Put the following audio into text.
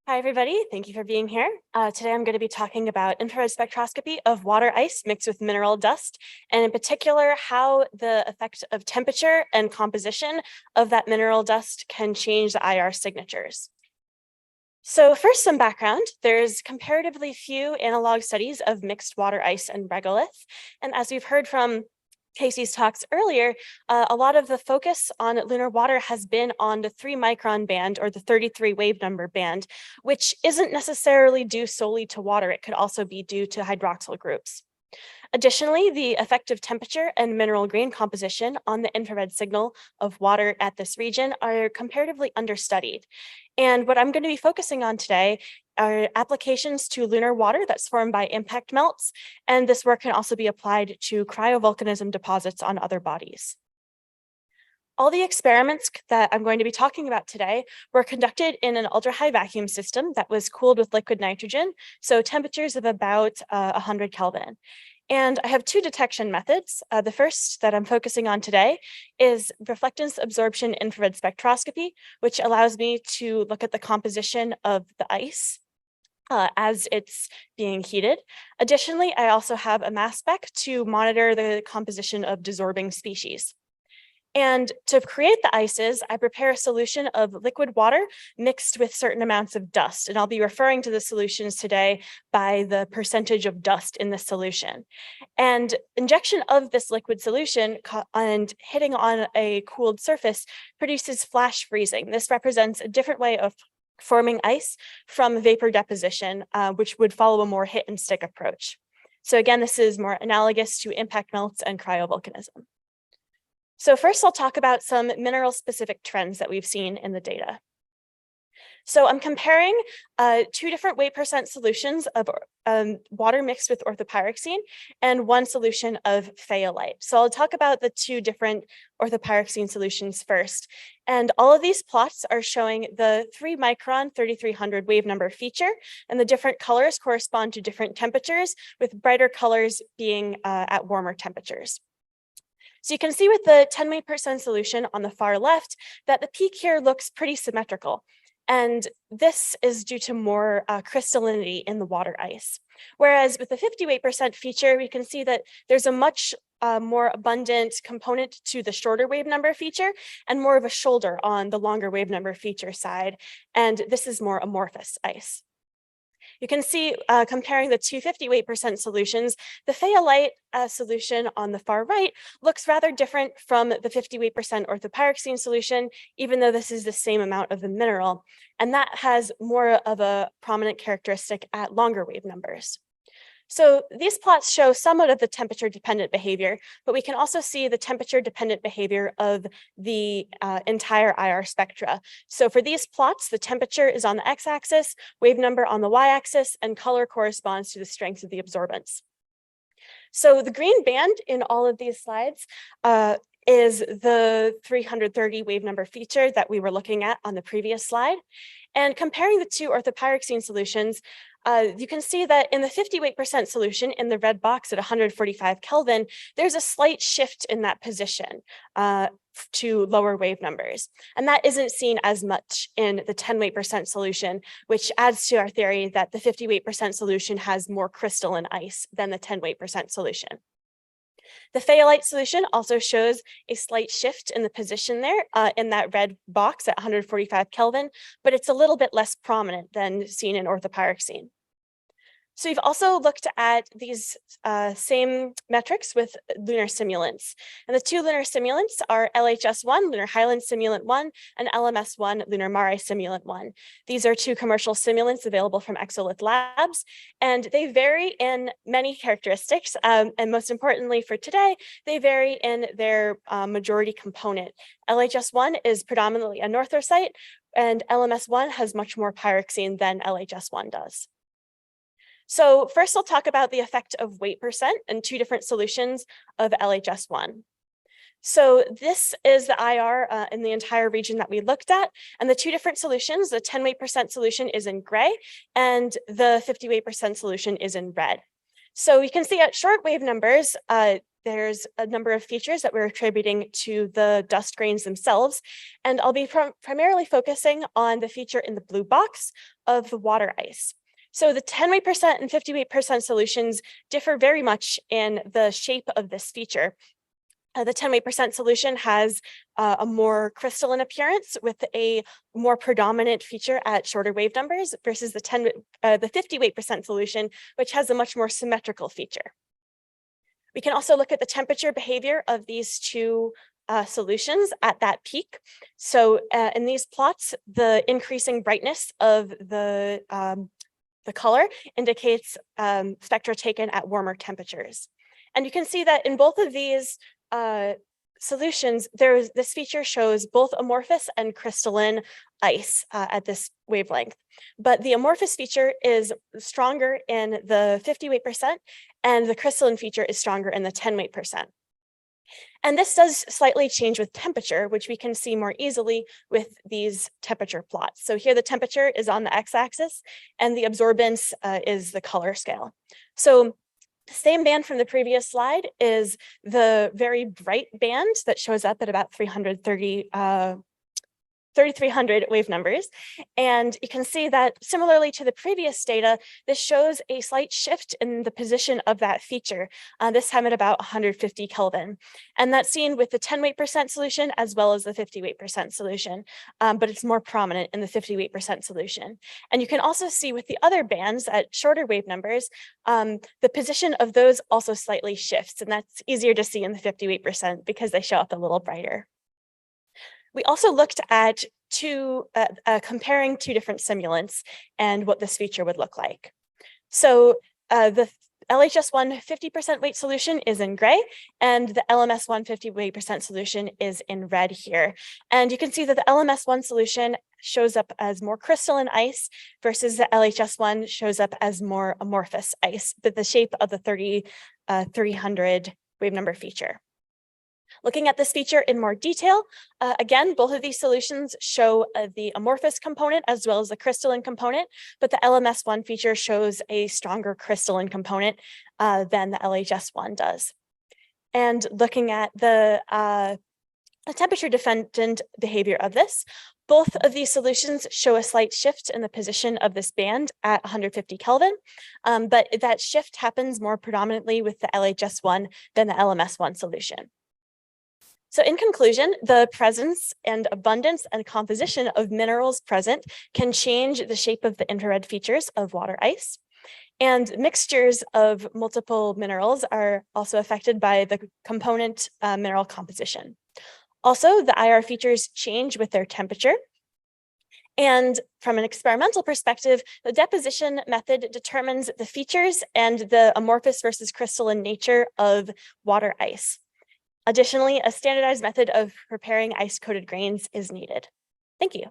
Hi, everybody. Thank you for being here. Today, I'm going to be talking about infrared spectroscopy of water ice mixed with mineral dust, and in particular, how the effect of temperature and composition of that mineral dust can change the IR signatures. So first, some background. There's comparatively few analog studies of mixed water ice and regolith. And as we've heard from Casey's talks earlier, a lot of the focus on lunar water has been on the 3-micron band or the 33 wave number band, which isn't necessarily due solely to water. It could also be due to hydroxyl groups. Additionally, the effect of temperature and mineral grain composition on the infrared signal of water at this region are comparatively understudied. And what I'm going to be focusing on today are applications to lunar water that's formed by impact melts, and this work can also be applied to cryovolcanism deposits on other bodies. All the experiments that I'm going to be talking about today were conducted in an ultra-high vacuum system that was cooled with liquid nitrogen, so temperatures of about 100 Kelvin. And I have two detection methods. The first that I'm focusing on today is reflectance absorption infrared spectroscopy, which allows me to look at the composition of the ice as it's being heated. Additionally, I also have a mass spec to monitor the composition of desorbing species. And to create the ices, I prepare a solution of liquid water mixed with certain amounts of dust. And I'll be referring to the solutions today by the percentage of dust in the solution. And injection of this liquid solution and hitting on a cooled surface produces flash freezing. This represents a different way of forming ice from vapor deposition, which would follow a more hit and stick approach. So again, this is more analogous to impact melts and cryovolcanism. So first, I'll talk about some mineral-specific trends that we've seen in the data. So I'm comparing two different weight percent solutions of water mixed with orthopyroxene and one solution of phthalate. So I'll talk about the two different orthopyroxene solutions first. And all of these plots are showing the 3-micron 3300 wave number feature, and the different colors correspond to different temperatures, with brighter colors being at warmer temperatures. So you can see with the 10% solution on the far left that the peak here looks pretty symmetrical. And this is due to more crystallinity in the water ice. Whereas with the 58% feature, we can see that there's a much more abundant component to the shorter wave number feature and more of a shoulder on the longer wave number feature side. And this is more amorphous ice. You can see comparing the two 58% solutions, the phthalate solution on the far right looks rather different from the 58% orthopyroxene solution, even though this is the same amount of the mineral. And that has more of a prominent characteristic at longer wave numbers. So these plots show somewhat of the temperature-dependent behavior, but we can also see the temperature-dependent behavior of the entire IR spectra. So for these plots, the temperature is on the x-axis, wave number on the y-axis, and color corresponds to the strength of the absorbance. So the green band in all of these slides is the 330 wave number feature that we were looking at on the previous slide. And comparing the two orthopyroxene solutions, you can see that in the 58% solution in the red box at 145 Kelvin, there's a slight shift in that position to lower wave numbers. And that isn't seen as much in the 10% solution, which adds to our theory that the 58% solution has more crystalline ice than the 10% solution. The phthalate solution also shows a slight shift in the position there in that red box at 145 Kelvin, but it's a little bit less prominent than seen in orthopyroxene. So we've also looked at these same metrics with lunar simulants. And the two lunar simulants are LHS-1, Lunar Highland Simulant 1, and LMS-1, Lunar Mare Simulant 1. These are two commercial simulants available from Exolith Labs, and they vary in many characteristics. And most importantly for today, they vary in their majority component. LHS-1 is predominantly a northrosite, and LMS-1 has much more pyroxene than LHS-1 does. So first, I'll talk about the effect of weight percent and two different solutions of LHS-1. So this is the IR in the entire region that we looked at. And the two different solutions, the 10% solution is in gray and the 58% solution is in red. So you can see at short wave numbers, there's a number of features that we're attributing to the dust grains themselves, and I'll be primarily focusing on the feature in the blue box of the water ice. So the 10 weight percent and 50 weight percent solutions differ very much in the shape of this feature. The 10 weight percent solution has a more crystalline appearance with a more predominant feature at shorter wave numbers versus the 50 weight percent solution, which has a much more symmetrical feature. We can also look at the temperature behavior of these two solutions at that peak. So in these plots, the increasing brightness of the color indicates spectra taken at warmer temperatures. And you can see that in both of these solutions, this feature shows both amorphous and crystalline ice at this wavelength. But the amorphous feature is stronger in the 50 weight percent, and the crystalline feature is stronger in the 10 weight percent. And this does slightly change with temperature, which we can see more easily with these temperature plots. So here the temperature is on the x-axis, and the absorbance is the color scale. So same band from the previous slide is the very bright band that shows up at about 3,300 wave numbers. And you can see that similarly to the previous data, this shows a slight shift in the position of that feature, this time at about 150 Kelvin. And that's seen with the 10 weight percent solution as well as the 50 weight percent solution, but it's more prominent in the 50 weight percent solution. And you can also see with the other bands at shorter wave numbers, the position of those also slightly shifts, and that's easier to see in the 50 weight percent because they show up a little brighter. We also looked at comparing two different simulants and what this feature would look like. So the LHS1 50% weight solution is in gray, and the LMS1 50 weight percent solution is in red here. And you can see that the LMS1 solution shows up as more crystalline ice versus the LHS1 shows up as more amorphous ice, but the shape of the 300 wave number feature. Looking at this feature in more detail, again, both of these solutions show the amorphous component as well as the crystalline component, but the LMS1 feature shows a stronger crystalline component than the LHS1 does. And looking at the temperature dependent behavior of this, both of these solutions show a slight shift in the position of this band at 150 Kelvin, but that shift happens more predominantly with the LHS1 than the LMS1 solution. So in conclusion, the presence and abundance and composition of minerals present can change the shape of the infrared features of water ice. And mixtures of multiple minerals are also affected by the component mineral composition. Also, the IR features change with their temperature. And from an experimental perspective, the deposition method determines the features and the amorphous versus crystalline nature of water ice. Additionally, a standardized method of preparing ice-coated grains is needed. Thank you.